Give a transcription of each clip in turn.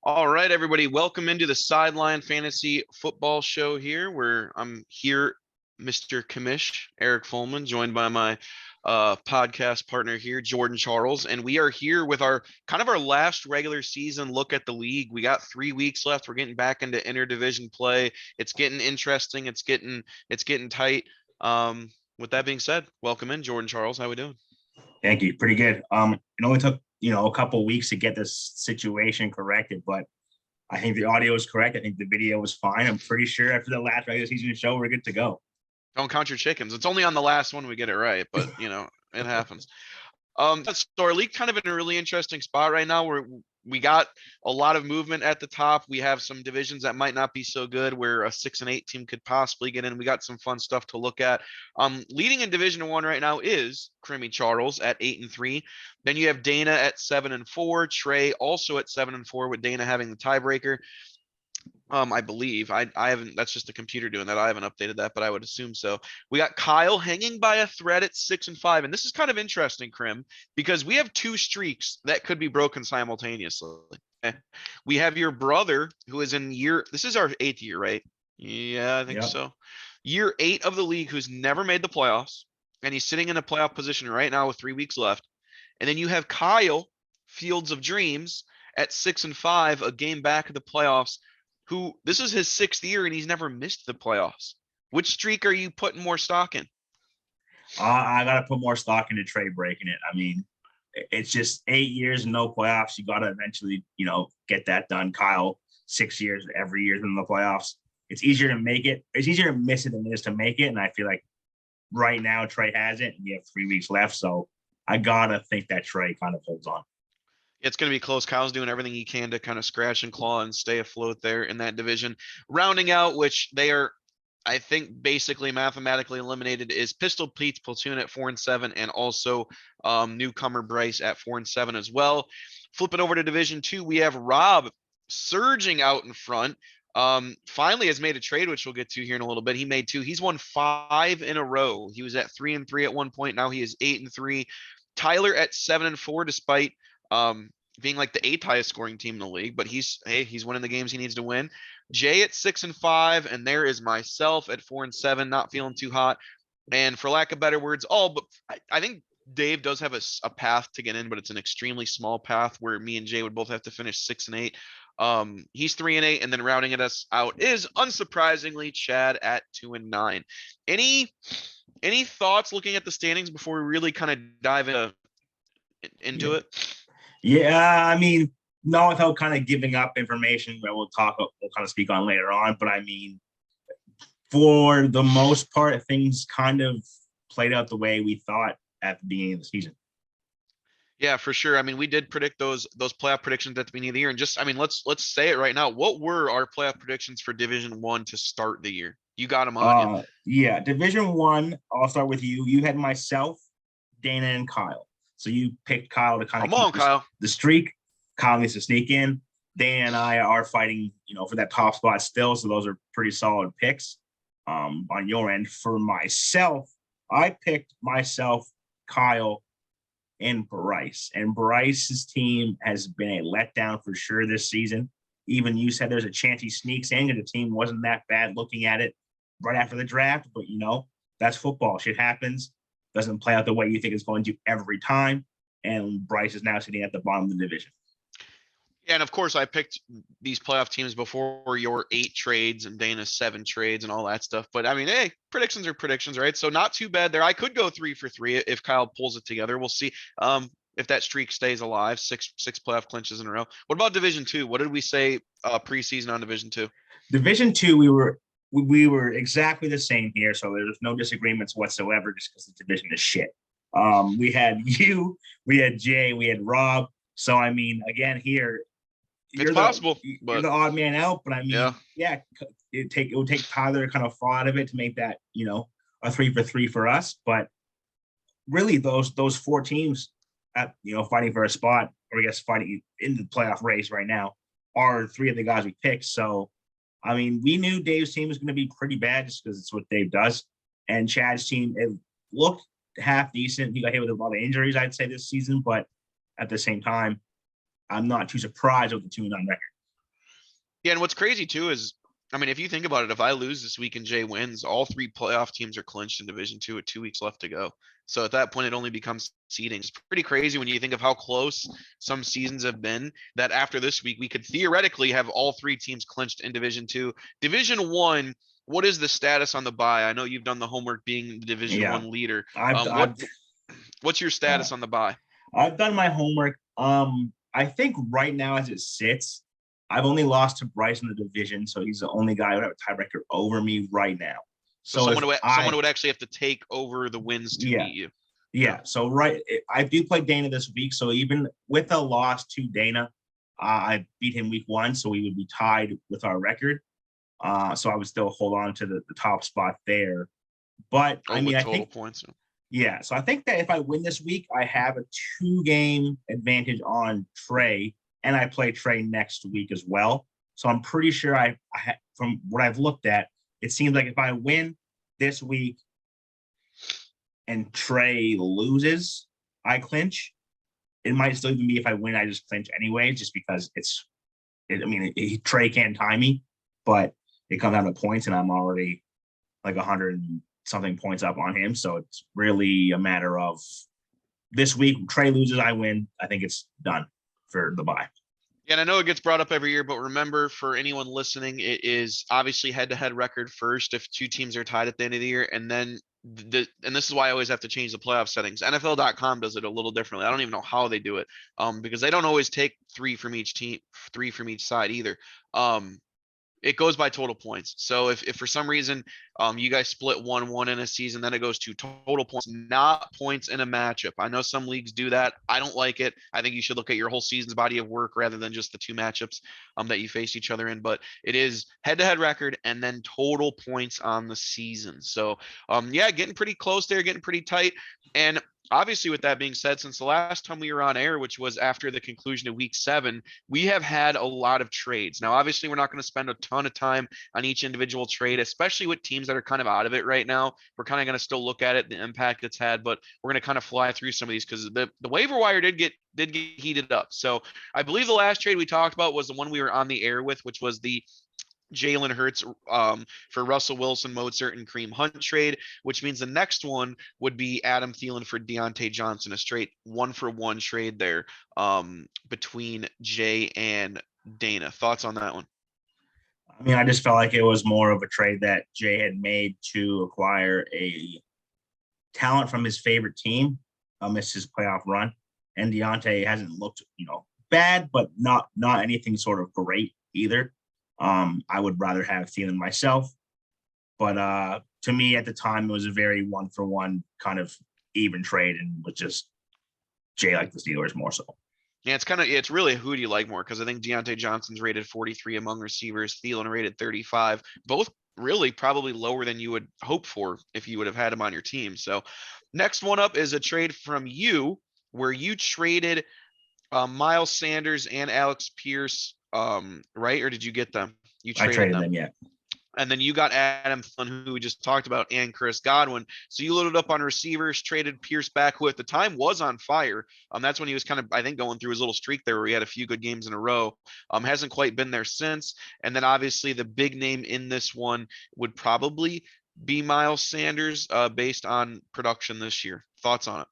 All right, everybody, welcome into the Sideline Fantasy Football Show here, where I'm here, Mr. Commish, Eric Fulman, joined by my podcast partner here, Jordan Charles, and we are here with our our last regular season look at the league. We got 3 weeks left. We're getting back into interdivision play. It's getting interesting. It's getting tight. With that being said, welcome in, Jordan Charles. How we doing? Thank you. Pretty good. It only took, a couple of weeks to get this situation corrected, but I think the audio is correct. I think the video was fine. I'm pretty sure after the last regular season show, we're good to go. Don't count your chickens. It's only on the last one we get it right, but it happens. So our league kind of in a really interesting spot right now where we got a lot of movement at the top. We have some divisions that might not be so good where a 6-8 team could possibly get in. We got some fun stuff to look at. Leading in Division 1 right now is Crimmy Charles at 8-3. Then you have Dana at 7-4. Trey also at 7-4 with Dana having the tiebreaker. I believe I haven't, that's just the computer doing that. I haven't updated that, but I would assume so. We got Kyle hanging by a thread at 6-5. And this is kind of interesting, Crim, because we have two streaks that could be broken simultaneously. We have your brother who is in this is our 8th year, right? Yeah, I think so. Year 8 of the league, who's never made the playoffs. And he's sitting in a playoff position right now with 3 weeks left. And then you have Kyle, Fields of Dreams, at 6-5, a game back of the playoffs, who this is his 6th year and he's never missed the playoffs. Which streak are you putting more stock in? I got to put more stock into Trey breaking it. I mean, it's just 8 years, no playoffs. You got to eventually, get that done. Kyle, 6 years, every year in the playoffs. It's easier to make it. It's easier to miss it than it is to make it. And I feel like right now Trey has it and we have 3 weeks left. So I got to think that Trey kind of holds on. It's going to be close. Kyle's doing everything he can to kind of scratch and claw and stay afloat there in that division. Rounding out, which they are, I think, basically mathematically eliminated, is Pistol Pete's Platoon at 4-7, and also newcomer Bryce at 4-7 as well. Flipping over to Division 2, we have Rob surging out in front. Finally has made a trade, which we'll get to here in a little bit. He made 2. He's won 5 in a row. He was at 3-3 at one point. Now he is 8-3. Tyler at 7-4, despite being like the 8th highest scoring team in the league, but he's winning the games he needs to win. Jay at 6-5, and there is myself at 4-7, not feeling too hot. And for lack of better words, but I think Dave does have a path to get in, but it's an extremely small path where me and Jay would both have to finish 6-8. He's 3-8, and then rounding it us out is unsurprisingly Chad at 2-9. Any thoughts looking at the standings before we really kind of dive into it? Yeah, I mean, not without kind of giving up information that we'll kind of speak on later on. But I mean, for the most part, things kind of played out the way we thought at the beginning of the season. Yeah, for sure. I mean, we did predict those playoff predictions at the beginning of the year, and just, I mean, let's say it right now. What were our playoff predictions for Division 1 to start the year? You got them on. Yeah, Division 1. I'll start with you. You had myself, Dana, and Kyle. So you picked Kyle to kind of keep the streak. Kyle needs to sneak in. Dana and I are fighting, for that top spot still. So those are pretty solid picks on your end. For myself, I picked Kyle, and Bryce. And Bryce's team has been a letdown for sure this season. Even you said there's a chance he sneaks in, and the team wasn't that bad looking at it right after the draft. But, that's football. Shit happens. Doesn't play out the way you think it's going to every time. And Bryce is now sitting at the bottom of the division. Yeah, and of course, I picked these playoff teams before your 8 trades and Dana's 7 trades and all that stuff. But I mean, hey, predictions are predictions, right? So not too bad there. I could go 3 for 3 if Kyle pulls it together. We'll see if that streak stays alive. 6 playoff clinches in a row. What about Division 2? What did we say preseason on Division 2? Division 2, we were exactly the same here, so there's no disagreements whatsoever just because the division is shit. We had you, we had Jay, we had Rob. So, I mean, again, here, it's possible. You're the odd man out, but I mean, yeah it would take Tyler to kind of fall out of it to make that, a 3 for 3 for us. But really, those 4 teams fighting for a spot, or I guess fighting in the playoff race right now, are 3 of the guys we picked. So, I mean, we knew Dave's team was going to be pretty bad just because it's what Dave does. And Chad's team, it looked half decent. He got hit with a lot of injuries, I'd say, this season. But at the same time, I'm not too surprised with the 2-9 record. Yeah, and what's crazy too is, I mean, if you think about it, if I lose this week and Jay wins, all three playoff teams are clinched in Division Two with 2 weeks left to go. So at that point, it only becomes seeding. It's pretty crazy when you think of how close some seasons have been. That after this week, we could theoretically have all three teams clinched in Division Two. Division One. What is the status on the bye? I know you've done the homework being the Division Yeah, One leader. I've I've What's your uh, status on the bye? I've done my homework. I think right now as it sits, I've only lost to Bryce in the division, so he's the only guy who would have a tiebreaker over me right now. So So if someone would actually have to take over the wins to yeah, beat you. yeah. So I do play Dana this week. So even with a loss to Dana, I beat him week 1, so we would be tied with our record. So I would still hold on to the top spot there. But I Oh, mean, with I total think points. yeah. So I think that if I win this week, I have a 2-game advantage on Trey, and I play Trey next week as well. So I'm pretty sure from what I've looked at, it seems like if I win this week and Trey loses, I clinch. It might still even be if I win, I just clinch anyway, just because Trey can't tie me, but it comes down to points, and I'm already like 100 something points up on him. So it's really a matter of this week. Trey loses, I win. I think it's done for the bye. Yeah, and I know it gets brought up every year, but remember, for anyone listening, it is obviously head-to-head record first if two teams are tied at the end of the year, and then and this is why I always have to change the playoff settings. NFL.com does it a little differently. I don't even know how they do it, because they don't always take three from each team, three from each side either. It goes by total points. So if for some reason you guys split 1-1 in a season, then it goes to total points, not points in a matchup. I know some leagues do that. I don't like it. I think you should look at your whole season's body of work rather than just the two matchups that you face each other in. But it is head-to-head record and then total points on the season. So yeah, getting pretty close there, getting pretty tight. And obviously, with that being said, since the last time we were on air, which was after the conclusion of week 7, we have had a lot of trades. Now, obviously, we're not going to spend a ton of time on each individual trade, especially with teams that are kind of out of it right now. We're kind of going to still look at it, the impact it's had, but we're going to kind of fly through some of these because the waiver wire did get heated up. So I believe the last trade we talked about was the one we were on the air with, which was the Jalen Hurts for Russell Wilson, Mozart, and Kareem Hunt trade, which means the next one would be Adam Thielen for Deontay Johnson, a straight 1-for-1 trade there between Jay and Dana. Thoughts on that one? I mean, I just felt like it was more of a trade that Jay had made to acquire a talent from his favorite team amidst his playoff run. And Deontay hasn't looked, bad, but not anything sort of great either. I would rather have Thielen myself, but to me at the time it was a very 1-for-1 kind of even trade, and was just Jay like the Steelers more so. Yeah, it's really who do you like more? Because I think Deontay Johnson's rated 43 among receivers, Thielen rated 35, both really probably lower than you would hope for if you would have had him on your team. So next one up is a trade from you where you traded Miles Sanders and Alex Pierce, right? Or did you get them? You I traded traded them. them, yeah. And then you got Adam Thielen, who we just talked about, and Chris Godwin. So you loaded up on receivers, traded Pierce back, who at the time was on fire. That's when he was kind of, I think, going through his little streak there where he had a few good games in a row. Hasn't quite been there since. And then obviously the big name in this one would probably be Miles Sanders, based on production this year. Thoughts on it?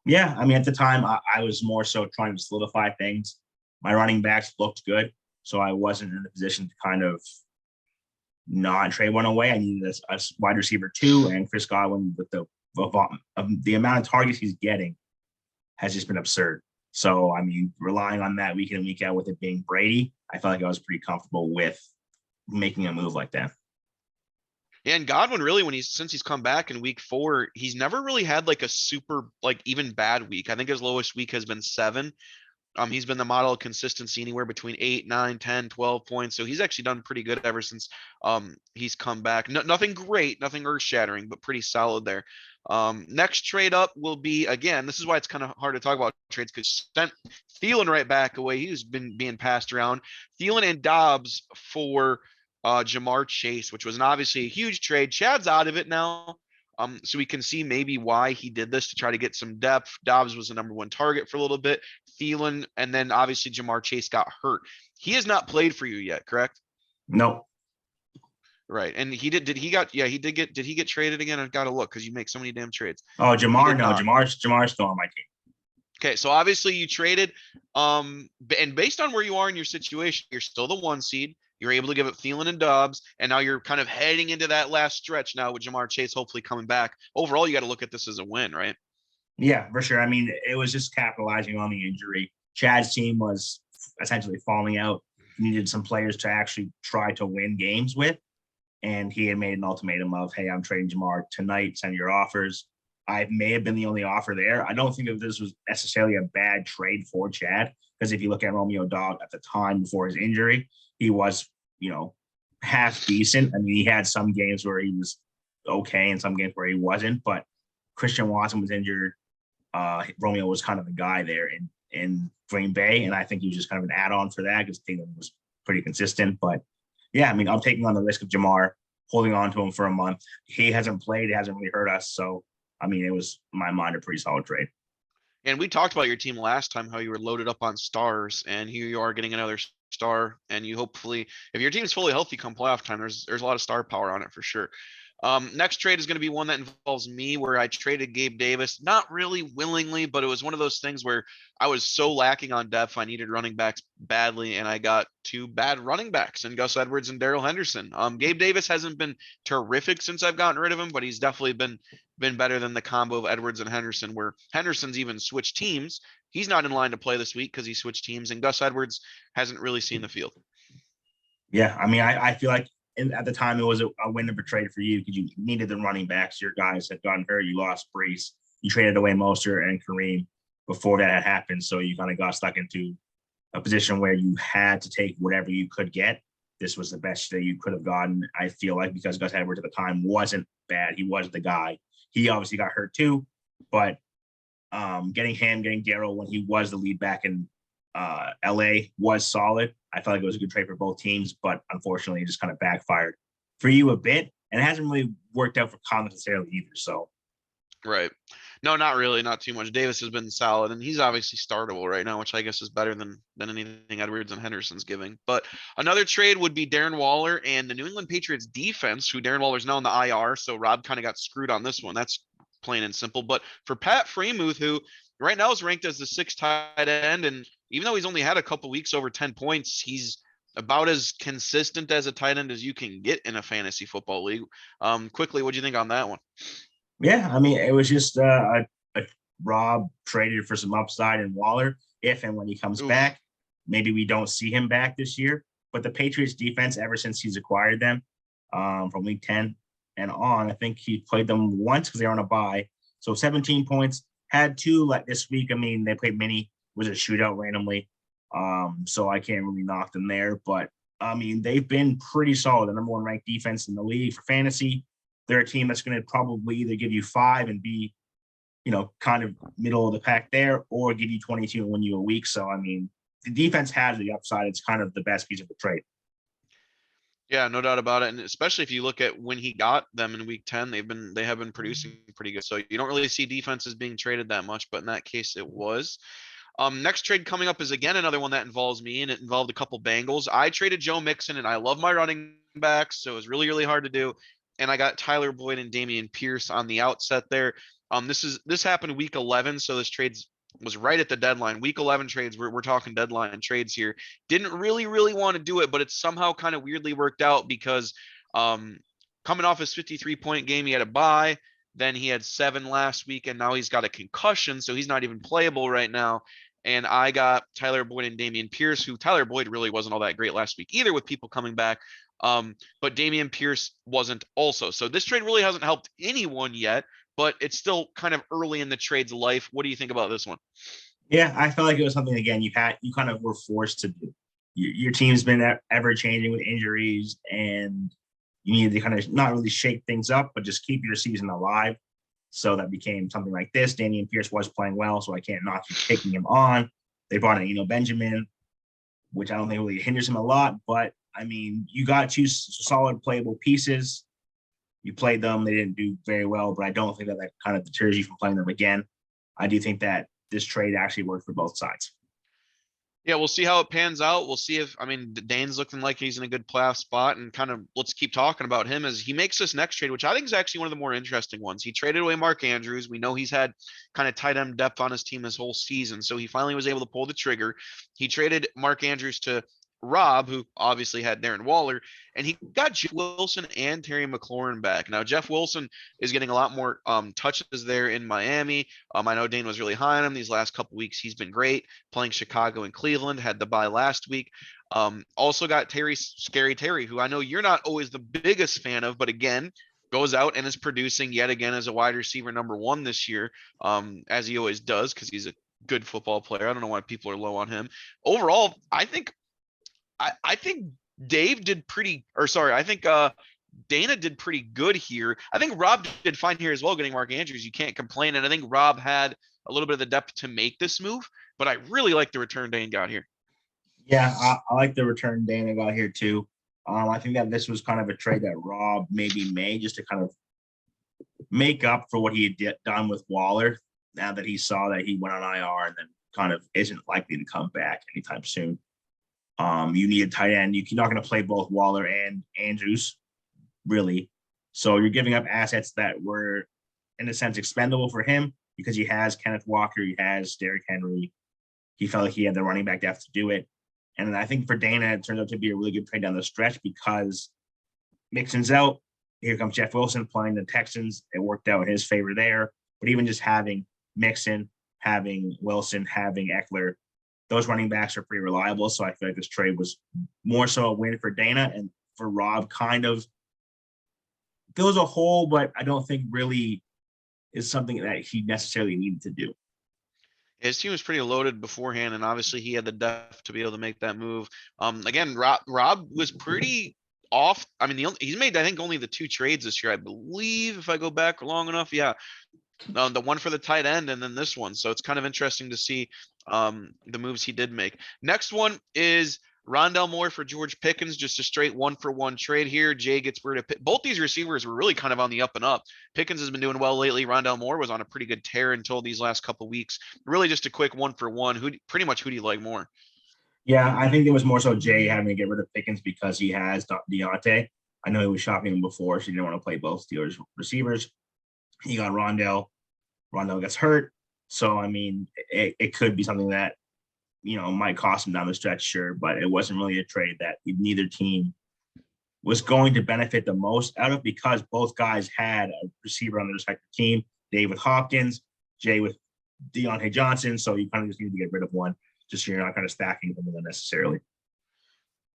Yeah, I mean, at the time, I was more so trying to solidify things. My running backs looked good, so I wasn't in a position to kind of not trade one away. I needed a wide receiver 2, and Chris Godwin with the amount of targets he's getting has just been absurd. So, I mean, relying on that week in and week out with it being Brady, I felt like I was pretty comfortable with making a move like that. Yeah, and Godwin really, since he's come back in week 4, he's never really had like a super like even bad week. I think his lowest week has been 7. He's been the model of consistency anywhere between 8, 9, 10, 12 points. So he's actually done pretty good ever since he's come back. Nothing great, nothing earth shattering, but pretty solid there. Next trade up will be, again, this is why it's kind of hard to talk about trades because sent Thielen right back away. He's been being passed around. Thielen and Dobbs for Jamar Chase, which was obviously a huge trade. Chad's out of it now. So we can see maybe why he did this to try to get some depth. Dobbs was the number 1 target for a little bit. Thielen, and then obviously Jamar Chase got hurt. He has not played for you yet, correct? No. Right. And he did he get traded again? I've got to look because you make so many damn trades. Oh, Jamar, no, not. Jamar's still on my team. Okay, so obviously you traded, and based on where you are in your situation, you're still the 1 seed. You're able to give up Thielen and Dobbs, and now you're kind of heading into that last stretch now with Jamar Chase hopefully coming back. Overall, you got to look at this as a win, right? Yeah, for sure. I mean, it was just capitalizing on the injury. Chad's team was essentially falling out. He needed some players to actually try to win games with, and he had made an ultimatum of, hey, I'm trading Jamar tonight, send your offers. I may have been the only offer there. I don't think that this was necessarily a bad trade for Chad, because if you look at Romeo Dog at the time before his injury, he was, half decent. I mean, he had some games where he was okay and some games where he wasn't, but Christian Watson was injured. Romeo was kind of the guy there in Green Bay, and I think he was just kind of an add-on for that because Thielen was pretty consistent. But yeah, I mean, I'm taking on the risk of Jamar, holding on to him for a month. He hasn't played, it hasn't really hurt us, so I mean, it was, in my mind, a pretty solid trade. And we talked about your team last time, how you were loaded up on stars, and here you are getting another star. And you hopefully, if your team is fully healthy come playoff time, there's a lot of star power on it for sure. Next trade is going to be one that involves me, where I traded Gabe Davis, not really willingly, but it was one of those things where I was so lacking on depth. I needed running backs badly, and I got 2 bad running backs in Gus Edwards and Darrell Henderson. Gabe Davis hasn't been terrific since I've gotten rid of him, but he's definitely been better than the combo of Edwards and Henderson, where Henderson's even switched teams. He's not in line to play this week because he switched teams, and Gus Edwards hasn't really seen the field. Yeah, I mean, I feel like at the time it was a win of a trade for you because you needed the running backs. Your guys had gotten hurt. You lost Brees. You traded away Mostert and Kareem before that had happened. So you kind of got stuck into a position where you had to take whatever you could get. This was the best that you could have gotten, I feel like, because Gus Edwards at the time wasn't bad. He was the guy. He obviously got hurt too, but getting Darrell when he was the lead back in LA was solid. I felt like it was a good trade for both teams, but unfortunately, it just kind of backfired for you a bit, and it hasn't really worked out for Colin necessarily either. So, right? No, not really, not too much. Davis has been solid, and he's obviously startable right now, which I guess is better than anything Edwards and Henderson's giving. But another trade would be Darren Waller and the New England Patriots defense, who Darren Waller's now in the IR, so Rob kind of got screwed on this one. That's plain and simple. But for Pat Fremuth, who right now is ranked as the 6th tight end, and even though he's only had a couple weeks over 10 points, he's about as consistent as a tight end as you can get in a fantasy football league. Quickly, what do you think on that one? Yeah, I mean, it was just a Rob traded for some upside in Waller. If and when he comes back, maybe we don't see him back this year. But the Patriots defense, ever since he's acquired them from week 10 and on, I think he played them once because they were on a bye. So 17 points, had 2 this week. I mean, they played mini, was a shootout randomly. So I can't really knock them there. But I mean, they've been pretty solid. The number 1 ranked defense in the league for fantasy. They're a team that's going to probably either give you 5 and be, kind of middle of the pack there, or give you 22 and win you a week. So, I mean, the defense has the upside. It's kind of the best piece of the trade. Yeah, no doubt about it. And especially if you look at when he got them in week 10, they have been producing pretty good. So you don't really see defenses being traded that much, but in that case it was. Next trade coming up is again another one that involves me, and it involved a couple Bengals. I traded Joe Mixon, and I love my running backs, so it was really, really hard to do. And I got Tyler Boyd and Dameon Pierce on the outset there. This happened week 11, so this trade was right at the deadline. Week 11 trades, we're talking deadline trades here. Didn't really want to do it, but it somehow kind of weirdly worked out because coming off his 53-point game, he had a bye. Then he had 7 last week, and now he's got a concussion, so he's not even playable right now. And I got Tyler Boyd and Dameon Pierce, who Tyler Boyd really wasn't all that great last week either with people coming back. But Dameon Pierce wasn't also. So this trade really hasn't helped anyone yet, but it's still kind of early in the trade's life. What do you think about this one? Yeah, I felt like it was something, again, you kind of were forced to do. Your team's been ever changing with injuries, and you needed to kind of not really shake things up, but just keep your season alive. So that became something like this. Dameon Pierce was playing well, so I can't not keep taking him on. They brought in, Benjamin, which I don't think really hinders him a lot. But, I mean, you got 2 solid playable pieces. You played them. They didn't do very well, but I don't think that kind of deters you from playing them again. I do think that this trade actually worked for both sides. Yeah, we'll see how it pans out. We'll see if, I mean, Dane's looking like he's in a good playoff spot, and kind of let's keep talking about him as he makes this next trade, which I think is actually one of the more interesting ones. He traded away Mark Andrews. We know he's had kind of tight end depth on his team this whole season, so he finally was able to pull the trigger. He traded Mark Andrews to Rob, who obviously had Darren Waller, and he got Jeff Wilson and Terry McLaurin back. Now, Jeff Wilson is getting a lot more touches there in Miami. I know Dane was really high on him these last couple weeks. He's been great playing Chicago and Cleveland, had the bye last week. Also got Scary Terry, who I know you're not always the biggest fan of, but again, goes out and is producing yet again as a wide receiver #1 this year, as he always does, because he's a good football player. I don't know why people are low on him. Overall, I think Dave did pretty, or sorry, I think Dana did pretty good here. I think Rob did fine here as well, getting Mark Andrews. You can't complain. And I think Rob had a little bit of the depth to make this move, but I really like the return Dane got here. Yeah, I like the return Dana got here too. I think that this was kind of a trade that Rob maybe made just to kind of make up for what he had done with Waller, now that he saw that he went on IR and then kind of isn't likely to come back anytime soon. You need a tight end. You're not going to play both Waller and Andrews, really. So you're giving up assets that were, in a sense, expendable for him because he has Kenneth Walker, he has Derrick Henry. He felt like he had the running back depth to do it. And I think for Dana, it turns out to be a really good trade down the stretch because Mixon's out. Here comes Jeff Wilson playing the Texans. It worked out in his favor there. But even just having Mixon, having Wilson, having Eckler, those running backs are pretty reliable. So I feel like this trade was more so a win for Dana, and for Rob kind of fills a hole, but I don't think really is something that he necessarily needed to do. His team was pretty loaded beforehand, and obviously he had the depth to be able to make that move. Again, Rob was pretty off. I mean, he's made, I think, only the 2 trades this year, I believe, if I go back long enough. Yeah, the one for the tight end and then this one. So it's kind of interesting to see the moves he did make. Next one is Rondell Moore for George Pickens, just a straight 1-for-1 trade here. Jay gets rid of both these receivers were really kind of on the up and up. Pickens has been doing well lately. Rondell Moore was on a pretty good tear until these last couple weeks. Really just a quick 1-for-1. Who do you like more? Yeah, I think it was more so Jay having to get rid of Pickens because he has Deontay. I know he was shopping him before, so he didn't want to play both Steelers receivers. He got Rondell. Rondell gets hurt. So, I mean, it could be something that, might cost him down the stretch, sure, but it wasn't really a trade that neither team was going to benefit the most out of because both guys had a receiver on their respective team. Dave with Hopkins, Jay with Deontay Johnson. So you kind of just need to get rid of one, just so you're not kind of stacking them unnecessarily.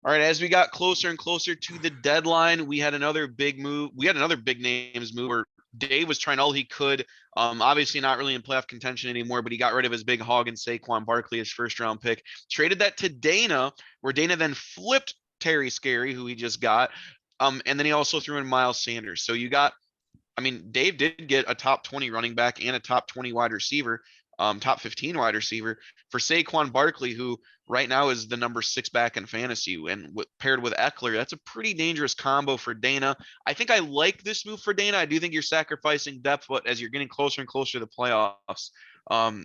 All right, as we got closer and closer to the deadline, we had another big move. We had another big names move where Dave was trying all he could. Obviously not really in playoff contention anymore, but he got rid of his big hog and Saquon Barkley, his first-round pick. Traded that to Dana, where Dana then flipped Terry Scary, who he just got. And then he also threw in Miles Sanders. So you got, I mean, Dave did get a top 20 running back and a top 20 wide receiver, top 15 wide receiver for Saquon Barkley, who right now is the number 6 back in fantasy, and paired with Eckler, that's a pretty dangerous combo for Dana. I think I like this move for Dana. I do think you're sacrificing depth, but as you're getting closer and closer to the playoffs,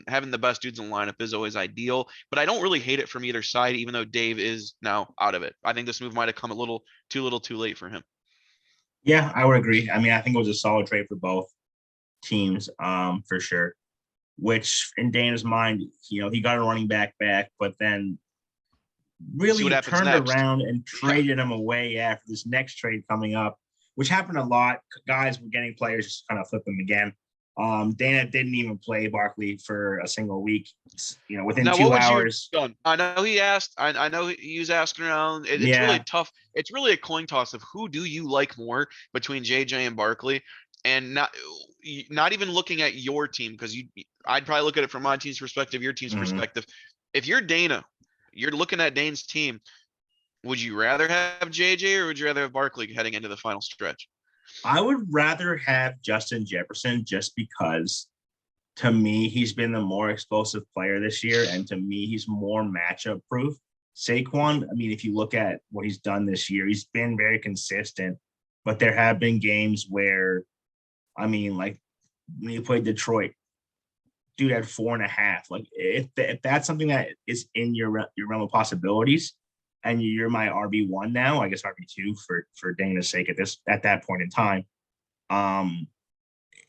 having the best dudes in the lineup is always ideal. But I don't really hate it from either side, even though Dave is now out of it. I think this move might have come a little too late for him. Yeah, I would agree. I mean, I think it was a solid trade for both teams, for sure. Which in Dana's mind, he got a running back, but then really turned next. around and traded him away after this next trade coming up, which happened a lot. Guys were getting players, just kind of flip them again. Dana didn't even play Barkley for a single week. Within 2 hours. I know he asked. I know he was asking around. It's really tough. It's really a coin toss of who do you like more between JJ and Barkley, and not even looking at your team, because I'd probably look at it from my team's perspective, your team's perspective. If you're Dana, you're looking at Dane's team. Would you rather have JJ or would you rather have Barkley heading into the final stretch? I would rather have Justin Jefferson just because, to me, he's been the more explosive player this year, and to me, he's more matchup proof. Saquon, I mean, if you look at what he's done this year, he's been very consistent, but there have been games where, I mean, like when he played Detroit, dude at 4.5. Like if that's something that is in your realm of possibilities, and you're my RB1 now, I guess RB2 for Dana's sake at that point in time.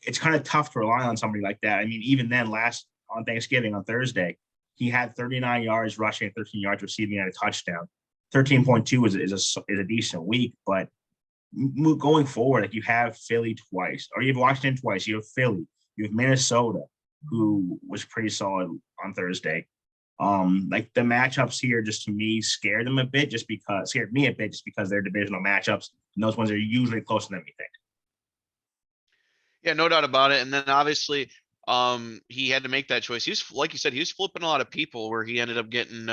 It's kind of tough to rely on somebody like that. I mean, even then, last on Thanksgiving on Thursday, he had 39 yards rushing and 13 yards receiving and a touchdown. 13.2 is a decent week, but going forward, like you have Philly twice, or you have Washington twice. You have Philly, you have Minnesota, who was pretty solid on Thursday. Like the matchups here, just to me, scared me a bit, just because they're divisional matchups, and those ones are usually closer than we think. Yeah, no doubt about it. And then obviously, he had to make that choice. He was, like you said, he was flipping a lot of people where he ended up getting,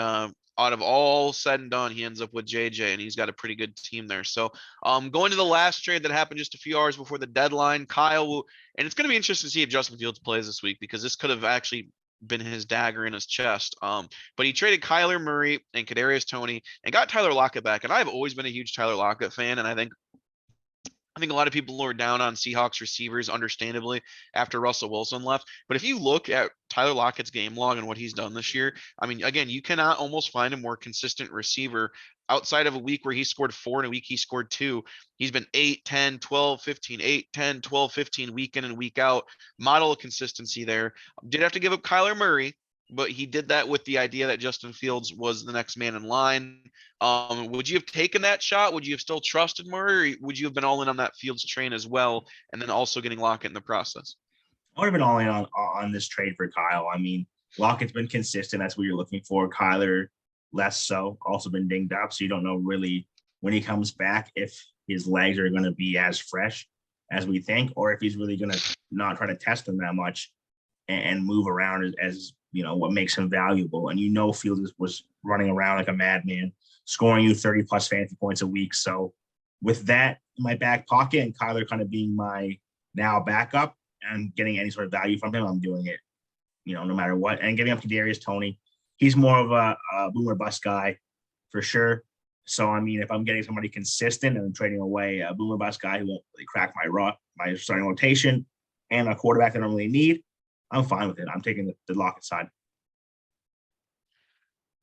out of all said and done, he ends up with JJ, and he's got a pretty good team there. So, going to the last trade that happened just a few hours before the deadline, and it's going to be interesting to see if Justin Fields plays this week, because this could have actually been his dagger in his chest. But he traded Kyler Murray and Kadarius Toney and got Tyler Lockett back. And I've always been a huge Tyler Lockett fan, and I think a lot of people are down on Seahawks receivers, understandably, after Russell Wilson left. But if you look at Tyler Lockett's game log and what he's done this year, I mean, again, you cannot almost find a more consistent receiver outside of a week where he scored 4 and a week he scored 2. He's been 8, 10, 12, 15, 8, 10, 12, 15 week in and week out. Model of consistency there. Did have to give up Kyler Murray, but he did that with the idea that Justin Fields was the next man in line. Would you have taken that shot? Would you have still trusted Murray, or would you have been all in on that Fields train as well, and then also getting Lockett in the process? I would have been all in on this trade for Kyle. I mean, Lockett's been consistent. That's what you're looking for. Kyler, less so. Also been dinged up, so you don't know really when he comes back if his legs are going to be as fresh as we think, or if he's really going to not try to test them that much and move around as you know what makes him valuable. And Fields was running around like a madman, scoring you 30 plus fantasy points a week. So with that in my back pocket and Kyler kind of being my now backup and getting any sort of value from him, I'm doing it, no matter what. And giving up to Kadarius Toney, he's more of a boomer bust guy for sure. So, I mean, if I'm getting somebody consistent and I'm trading away a boomer bust guy who won't really crack my starting rotation and a quarterback that I don't really need, I'm fine with it. I'm taking the Lockett side.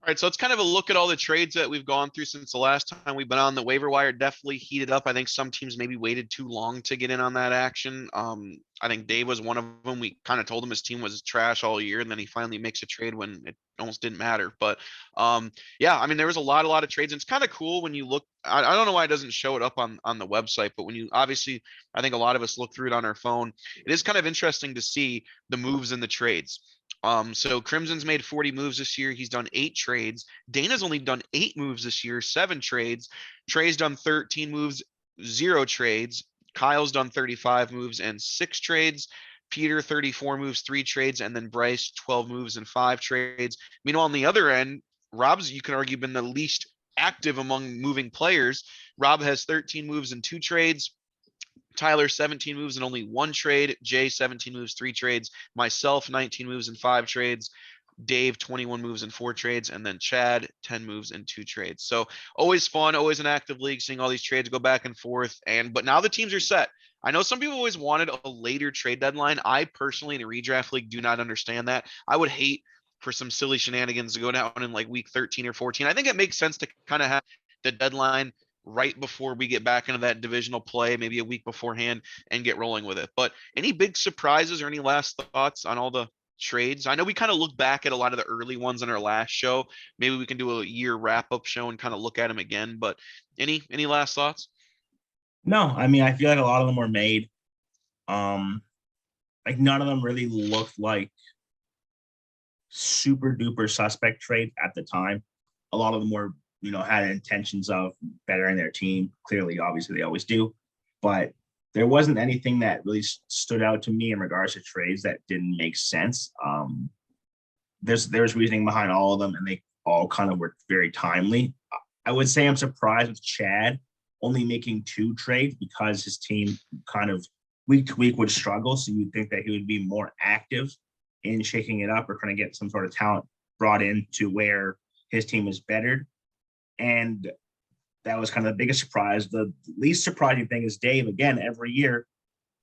All right, so it's kind of a look at all the trades that we've gone through since the last time we've been on. The waiver wire definitely heated up. I think some teams maybe waited too long to get in on that action. I think Dave was one of them. We kind of told him his team was trash all year, and then he finally makes a trade when it almost didn't matter. But yeah, I mean, there was a lot of trades, and it's kind of cool when you look. I don't know why it doesn't show it up on the website, but when you obviously, I think a lot of us look through it on our phone. It is kind of interesting to see the moves in the trades. So Crimson's made 40 moves this year. He's done 8 trades. Dana's only done 8 moves this year, 7 trades. Trey's done 13 moves, 0 trades. Kyle's done 35 moves and 6 trades. Peter, 34 moves, 3 trades. And then Bryce, 12 moves and 5 trades. Meanwhile, on the other end, Rob's, you can argue, been the least active among moving players. Rob has 13 moves and 2 trades. Tyler, 17 moves and only 1 trade. Jay, 17 moves, 3 trades. Myself, 19 moves and 5 trades. Dave, 21 moves and 4 trades. And then Chad, 10 moves and 2 trades. So always fun, always an active league, seeing all these trades go back and forth. But now the teams are set. I know some people always wanted a later trade deadline. I personally, in a redraft league, do not understand that. I would hate for some silly shenanigans to go down in like week 13 or 14. I think it makes sense to kind of have the deadline right before we get back into that divisional play, maybe a week beforehand, and get rolling with it. But any big surprises or any last thoughts on all the trades? I know we kind of look back at a lot of the early ones in our last show. Maybe we can do a year wrap-up show and kind of look at them again. But any last thoughts? No, I mean, I feel like a lot of them were made. Like none of them really looked like super duper suspect trades at the time. A lot of them were had intentions of bettering their team. Clearly, obviously, they always do. But there wasn't anything that really stood out to me in regards to trades that didn't make sense. There's reasoning behind all of them, and they all kind of were very timely. I would say I'm surprised with Chad only making 2 trades because his team kind of week to week would struggle. So you'd think that he would be more active in shaking it up or trying to get some sort of talent brought in to where his team is bettered. And that was kind of the biggest surprise. The least surprising thing is Dave, again, every year,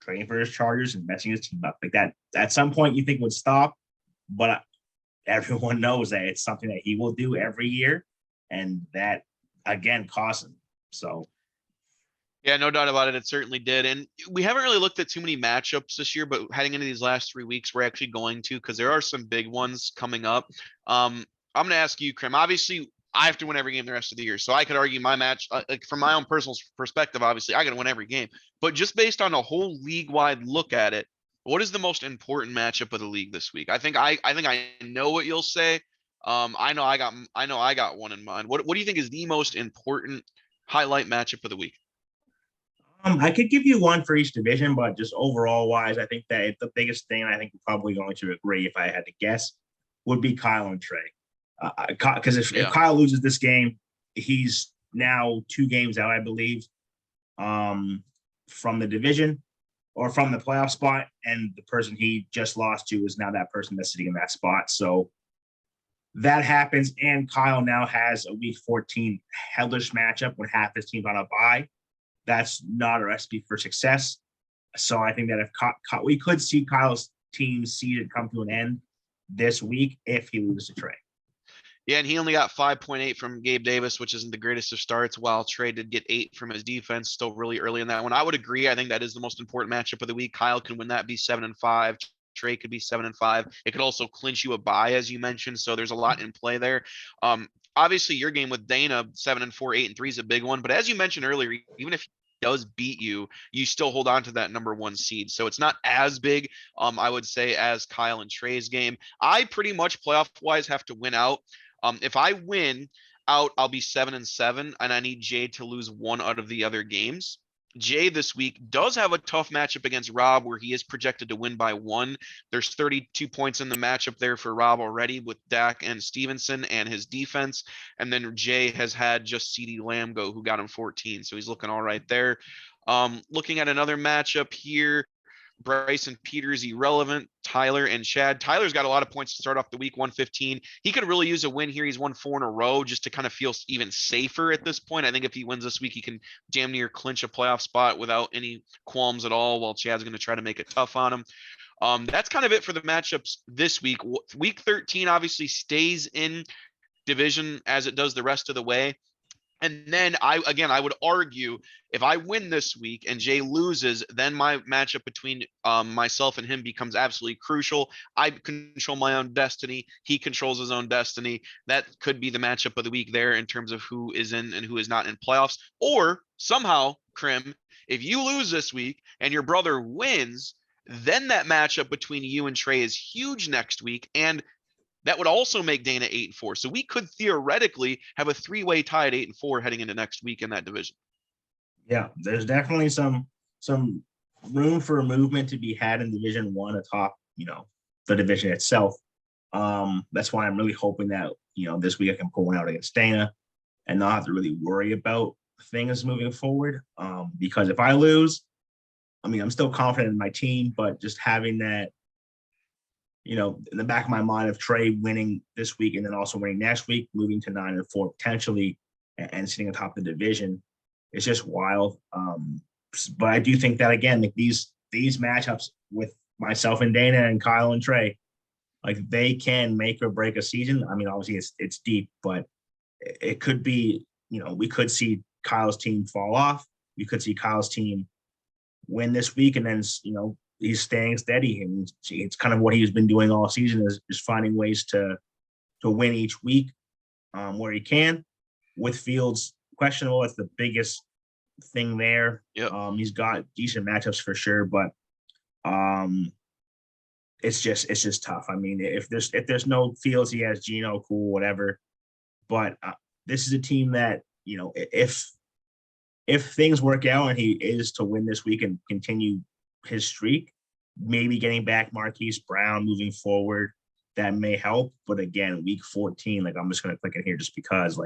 trading for his Chargers and messing his team up like that. At some point, you think it would stop. but everyone knows that it's something that he will do every year, and that again costs him. So yeah, no doubt about it. It certainly did. And we haven't really looked at too many matchups this year, but heading into these last 3 weeks, we're actually going to, because there are some big ones coming up. I'm going to ask you, Krim. Obviously, I have to win every game the rest of the year. So I could argue my match, like from my own personal perspective, obviously, I got to win every game. But just based on a whole league-wide look at it, what is the most important matchup of the league this week? I think I know what you'll say. I know I got one in mind. What do you think is the most important highlight matchup of the week? I could give you one for each division, but just overall wise, I think that the biggest thing, and I think we're probably going to agree if I had to guess, would be Kyle and Trey. Because if Kyle loses this game, he's now 2 games out, I believe, from the division or from the playoff spot, and the person he just lost to is now that person that's sitting in that spot. So that happens, and Kyle now has a week 14 hellish matchup when half his team's on a bye. That's not a recipe for success. So I think that if we could see Kyle's team season come to an end this week if he loses to Trey. Yeah, and he only got 5.8 from Gabe Davis, which isn't the greatest of starts, while Trey did get 8 from his defense, still really early in that one. I would agree. I think that is the most important matchup of the week. Kyle can win that, be 7-5. Trey could be 7-5. It could also clinch you a bye, as you mentioned. So there's a lot in play there. Obviously, your game with Dana, 7-4, 8-3 is a big one. But as you mentioned earlier, even if he does beat you, you still hold on to that number 1 seed. So it's not as big, I would say, as Kyle and Trey's game. I pretty much playoff-wise have to win out. If I win out, I'll be 7-7, and I need Jay to lose 1 out of the other games. Jay this week does have a tough matchup against Rob, where he is projected to win by 1. There's 32 points in the matchup there for Rob already with Dak and Stevenson and his defense. And then Jay has had just CeeDee Lamb go, who got him 14. So he's looking all right there. Looking at another matchup here, Bryson Peters, irrelevant. Tyler and Chad. Tyler's got a lot of points to start off the week, 115. He could really use a win here. He's won 4 in a row just to kind of feel even safer at this point. I think if he wins this week, he can damn near clinch a playoff spot without any qualms at all, while Chad's going to try to make it tough on him. That's kind of it for the matchups this week. Week 13 obviously stays in division as it does the rest of the way. And then I would argue if I win this week and Jay loses, then my matchup between myself and him becomes absolutely crucial. I control my own destiny. He controls his own destiny. That could be the matchup of the week there in terms of who is in and who is not in playoffs. Or somehow, Krim, if you lose this week and your brother wins, then that matchup between you and Trey is huge next week. And that would also make Dana 8-4. So we could theoretically have a 3-way tie at 8-4 heading into next week in that division. Yeah, there's definitely some room for movement to be had in Division 1 atop, the division itself. That's why I'm really hoping that, this week I can pull one out against Dana and not have to really worry about things moving forward. Because if I lose, I'm still confident in my team, but just having that, in the back of my mind of Trey winning this week and then also winning next week, moving to 9-4 potentially and sitting atop the division, it's just wild. But I do think that, again, like these matchups with myself and Dana and Kyle and Trey, like they can make or break a season. Obviously it's deep, but it could be, we could see Kyle's team fall off. We could see Kyle's team win this week, and then, he's staying steady. And it's kind of what he's been doing all season is finding ways to win each week where he can. With Fields questionable, it's the biggest thing there. Yep. He's got decent matchups for sure, but it's just tough. If there's no Fields, he has Geno, cool, whatever. But this is a team that, if things work out and he is to win this week and continue his streak, maybe getting back Marquise Brown moving forward, that may help. But again, week 14, I'm just going to click in here just because,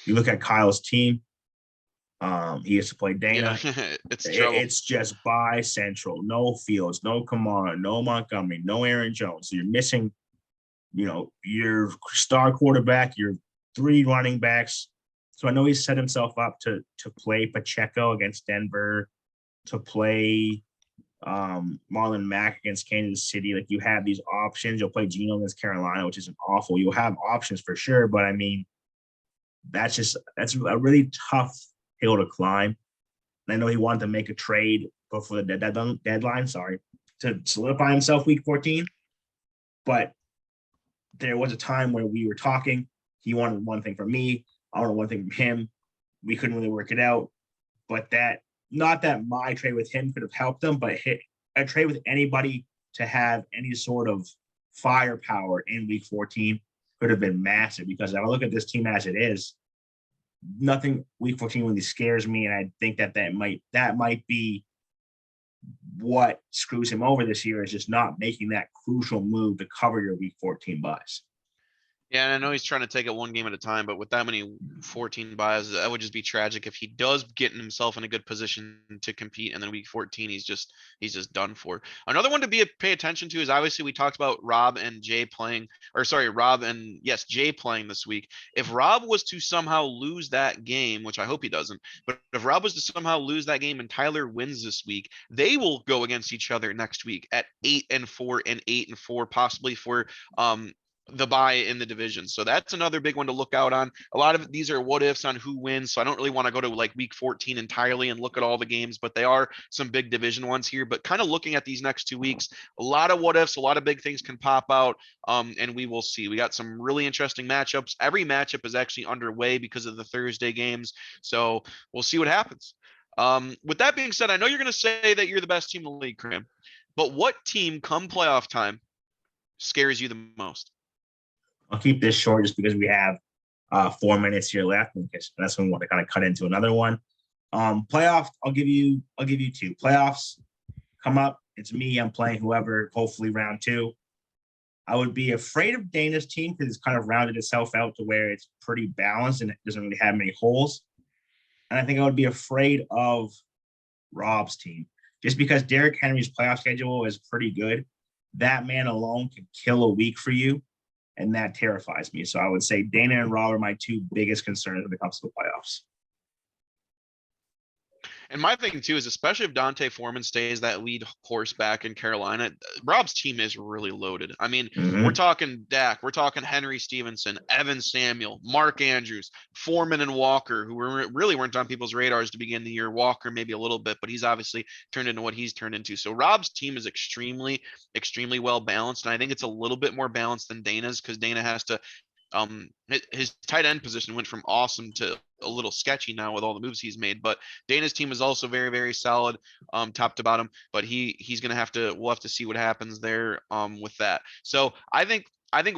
you look at Kyle's team, he has to play Dana. Yeah, it's just by Central, no Fields, no Kamara, no Montgomery, no Aaron Jones. So you're missing, your star quarterback, your 3 running backs. So I know he's set himself up to play Pacheco against Denver, to play Marlon Mack against Kansas City. Like, you have these options. You'll play Geno against Carolina, which isn't awful. You'll have options for sure, but I mean, that's a really tough hill to climb. And I know he wanted to make a trade before the deadline, to solidify himself week 14. But there was a time where we were talking. He wanted one thing from me. I wanted one thing from him. We couldn't really work it out. But not that my trade with him could have helped them, but a trade with anybody to have any sort of firepower in week 14 could have been massive, because if I look at this team as it is, nothing week 14 really scares me. And I think that might be what screws him over this year, is just not making that crucial move to cover your week 14 buys. Yeah, and I know he's trying to take it one game at a time, but with that many 14 buys, that would just be tragic if he does get himself in a good position to compete, and then week 14 he's just done for. Another one to pay attention to is, obviously we talked about Rob and Jay playing, or sorry, Jay playing this week. If Rob was to somehow lose that game, which I hope he doesn't, but if Rob was to somehow lose that game and Tyler wins this week, they will go against each other next week at 8-4 and 8-4, possibly for the bye in the division. So that's another big one to look out on. A lot of these are what ifs on who wins. So I don't really want to go to like week 14 entirely and look at all the games, but they are some big division ones here. But kind of looking at these next 2 weeks, a lot of what ifs, a lot of big things can pop out. And we will see. We got some really interesting matchups. Every matchup is actually underway because of the Thursday games. So we'll see what happens. With that being said, I know you're going to say that you're the best team in the league, Cram, but what team come playoff time scares you the most? I'll keep this short just because we have 4 minutes here left, because that's when we want to kind of cut into another one. Playoffs, I'll give you 2. Playoffs come up. It's me. I'm playing whoever, hopefully round 2. I would be afraid of Dana's team because it's kind of rounded itself out to where it's pretty balanced and it doesn't really have many holes. And I think I would be afraid of Rob's team, just because Derrick Henry's playoff schedule is pretty good. That man alone can kill a week for you, and that terrifies me. So I would say Dana and Rob are my 2 biggest concerns when it comes to the playoffs. And my thing too is, especially if Dante Foreman stays that lead horse back in Carolina, Rob's team is really loaded. I mean, we're talking Dak, we're talking Henry Stevenson, Evan Samuel, Mark Andrews, Foreman, and Walker, who really weren't on people's radars to begin the year. Walker maybe a little bit, but he's obviously turned into what he's turned into. So Rob's team is extremely, extremely well balanced, and I think it's a little bit more balanced than Dana's, because Dana has to his tight end position went from awesome to a little sketchy now with all the moves he's made. But Dana's team is also very, very solid, top to bottom. But we'll have to see what happens there with that. So I think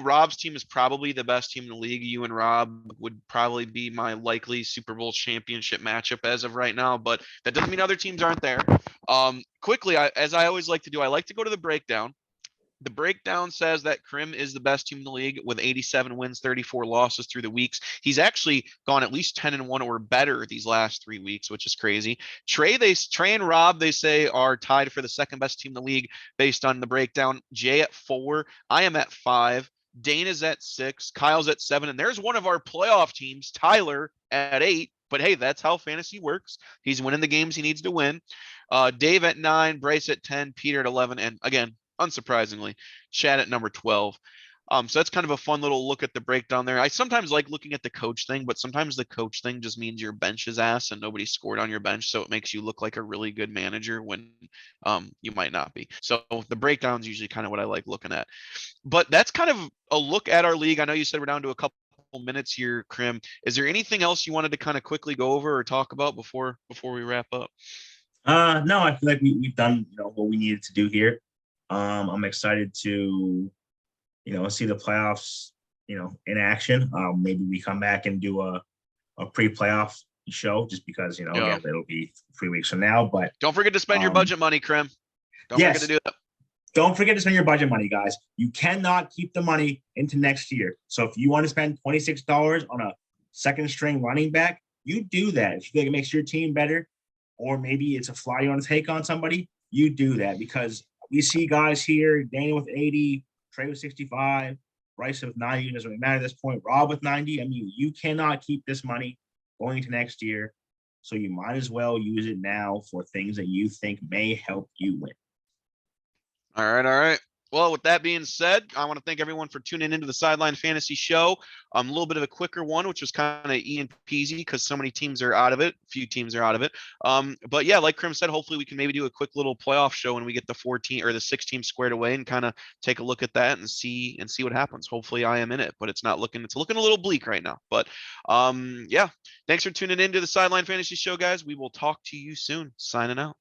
Rob's team is probably the best team in the league. You and Rob would probably be my likely Super Bowl championship matchup as of right now, but that doesn't mean other teams aren't there. Quickly, as I always like to do, I like to go to the breakdown. The breakdown says that Krim is the best team in the league with 87 wins, 34 losses through the weeks. He's actually gone at least 10-1 or better these last 3 weeks, which is crazy. Trey and Rob, they say, are tied for the second best team in the league based on the breakdown. Jay at 4. I am at 5. Dana's at 6. Kyle's at 7. And there's one of our playoff teams, Tyler, at 8. But hey, that's how fantasy works. He's winning the games he needs to win. Dave at 9, Bryce at 10, Peter at 11, and again, unsurprisingly, Chad at number 12. So that's kind of a fun little look at the breakdown there. I sometimes like looking at the coach thing, but sometimes the coach thing just means your bench is ass and nobody scored on your bench. So it makes you look like a really good manager when you might not be. So the breakdown is usually kind of what I like looking at. But that's kind of a look at our league. I know you said we're down to a couple minutes here, Krim. Is there anything else you wanted to kind of quickly go over or talk about before we wrap up? No, I feel like we've done what we needed to do here. I'm excited to, see the playoffs, in action. Maybe we come back and do a pre-playoff show, just because, again, it'll be 3 weeks from now. But don't forget to spend your budget money, Krim. Don't forget to do that. Don't forget to spend your budget money, guys. You cannot keep the money into next year. So if you want to spend $26 on a second string running back, you do that. If you think it makes your team better, or maybe it's a fly you want to take on somebody, you do that, because we see guys here, Daniel with 80, Trey with 65, Bryce with 90. It doesn't really matter at this point. Rob with 90. I mean, you cannot keep this money going into next year. So you might as well use it now for things that you think may help you win. All right, all right. Well, with that being said, I want to thank everyone for tuning into the Sideline Fantasy Show. A little bit of a quicker one, which was kind of easy and peasy because so many teams are out of it. A few teams are out of it. But yeah, like Krim said, hopefully we can maybe do a quick little playoff show when we get the 14 or the 6 teams squared away and kind of take a look at that and see what happens. Hopefully I am in it, but it's looking a little bleak right now. But yeah, thanks for tuning into the Sideline Fantasy Show, guys. We will talk to you soon. Signing out.